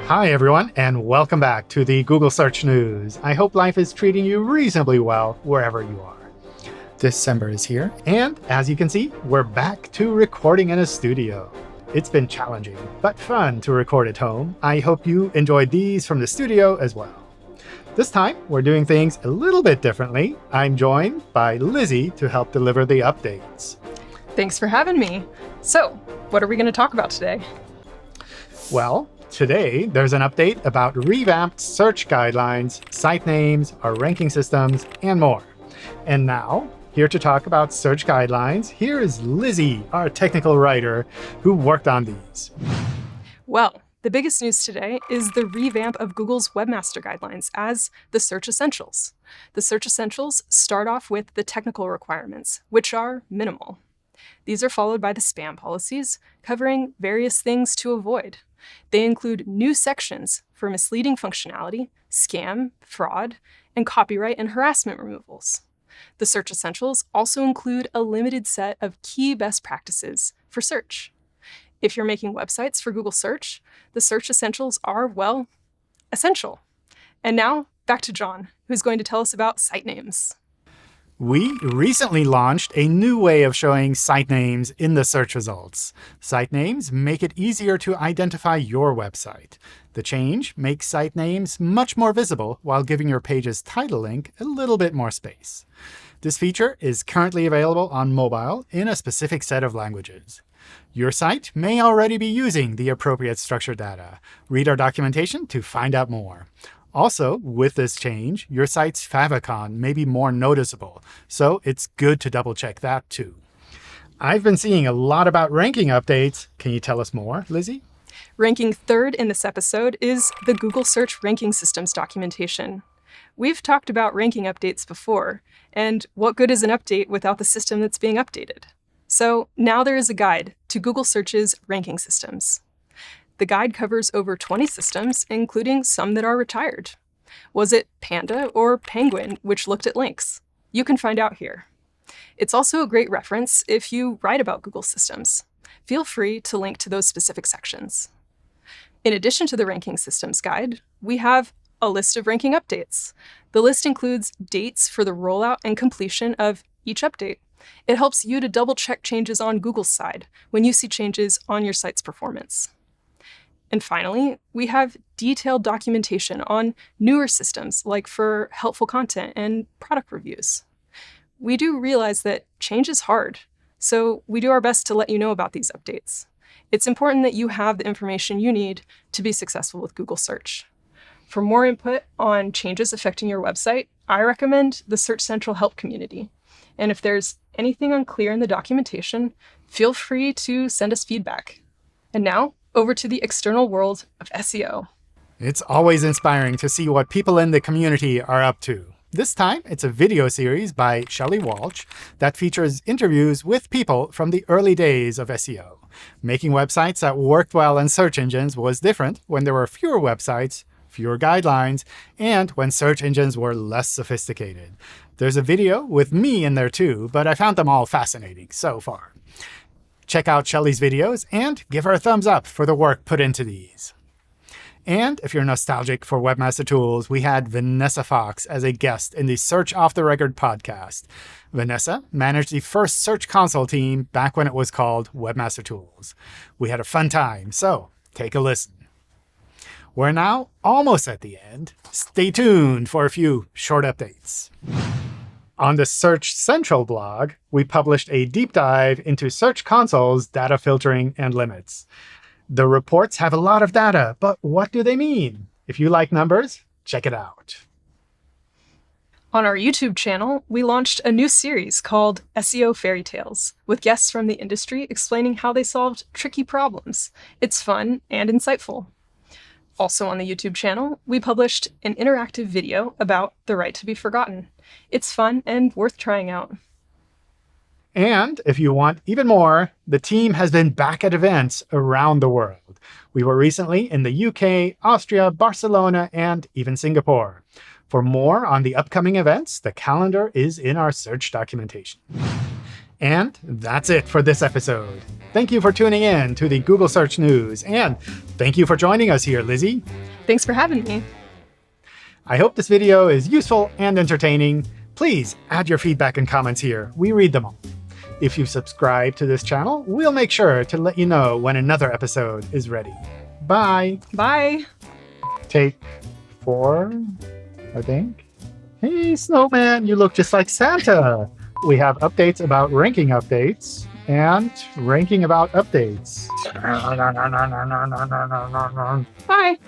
Hi, everyone, and welcome back to the Google Search News. I hope life is treating you reasonably well wherever you are. December is here, and as you can see, we're back to recording in a studio. It's been challenging, but fun to record at home. I hope you enjoyed these from the studio as well. This time, we're doing things a little bit differently. I'm joined by Lizzie to help deliver the updates. Thanks for having me. So, what are we going to talk about today? Well, today there's an update about revamped search guidelines, site names, our ranking systems, and more. And now, here to talk about search guidelines, here is Lizzie, our technical writer, who worked on these. Well, the biggest news today is the revamp of Google's Webmaster Guidelines as the Search Essentials. The Search Essentials start off with the technical requirements, which are minimal. These are followed by the spam policies, covering various things to avoid. They include new sections for misleading functionality, scam, fraud, and copyright and harassment removals. The Search Essentials also include a limited set of key best practices for search. If you're making websites for Google Search, the Search Essentials are, well, essential. And now, back to John, who's going to tell us about site names. We recently launched a new way of showing site names in the search results. Site names make it easier to identify your website. The change makes site names much more visible while giving your page's title link a little bit more space. This feature is currently available on mobile in a specific set of languages. Your site may already be using the appropriate structured data. Read our documentation to find out more. Also, with this change, your site's favicon may be more noticeable, so it's good to double-check that too. I've been seeing a lot about ranking updates. Can you tell us more, Lizzie? Ranking third in this episode is the Google Search Ranking Systems documentation. We've talked about ranking updates before, and what good is an update without the system that's being updated? So now there is a guide to Google Search's ranking systems. The guide covers over 20 systems, including some that are retired. Was it Panda or Penguin which looked at links? You can find out here. It's also a great reference if you write about Google systems. Feel free to link to those specific sections. In addition to the ranking systems guide, we have a list of ranking updates. The list includes dates for the rollout and completion of each update. It helps you to double-check changes on Google's side when you see changes on your site's performance. And finally, we have detailed documentation on newer systems, like for helpful content and product reviews. We do realize that change is hard, so we do our best to let you know about these updates. It's important that you have the information you need to be successful with Google Search. For more input on changes affecting your website, I recommend the Search Central Help community. And if there's anything unclear in the documentation, feel free to send us feedback. And now, over to the external world of SEO. It's always inspiring to see what people in the community are up to. This time, it's a video series by Shelley Walsh that features interviews with people from the early days of SEO. Making websites that worked well in search engines was different when there were fewer websites, fewer guidelines, and when search engines were less sophisticated. There's a video with me in there too, but I found them all fascinating so far. Check out Shelley's videos and give her a thumbs up for the work put into these. And if you're nostalgic for Webmaster Tools, we had Vanessa Fox as a guest in the Search Off the Record podcast. Vanessa managed the first Search Console team back when it was called Webmaster Tools. We had a fun time, so take a listen. We're now almost at the end. Stay tuned for a few short updates. On the Search Central blog, we published a deep dive into Search Console's data filtering and limits. The reports have a lot of data, but what do they mean? If you like numbers, check it out. On our YouTube channel, we launched a new series called SEO Fairy Tales, with guests from the industry explaining how they solved tricky problems. It's fun and insightful. Also on the YouTube channel, we published an interactive video about the right to be forgotten. It's fun and worth trying out. And if you want even more, the team has been back at events around the world. We were recently in the UK, Austria, Barcelona, and even Singapore. For more on the upcoming events, the calendar is in our search documentation. And that's it for this episode. Thank you for tuning in to the Google Search News, and thank you for joining us here, Lizzie. Thanks for having me. I hope this video is useful and entertaining. Please add your feedback and comments here. We read them all. If you subscribe to this channel, we'll make sure to let you know when another episode is ready. Bye. Bye. Take 4, I think. Hey, Snowman, you look just like Santa. We have updates about ranking updates and ranking about updates. Bye.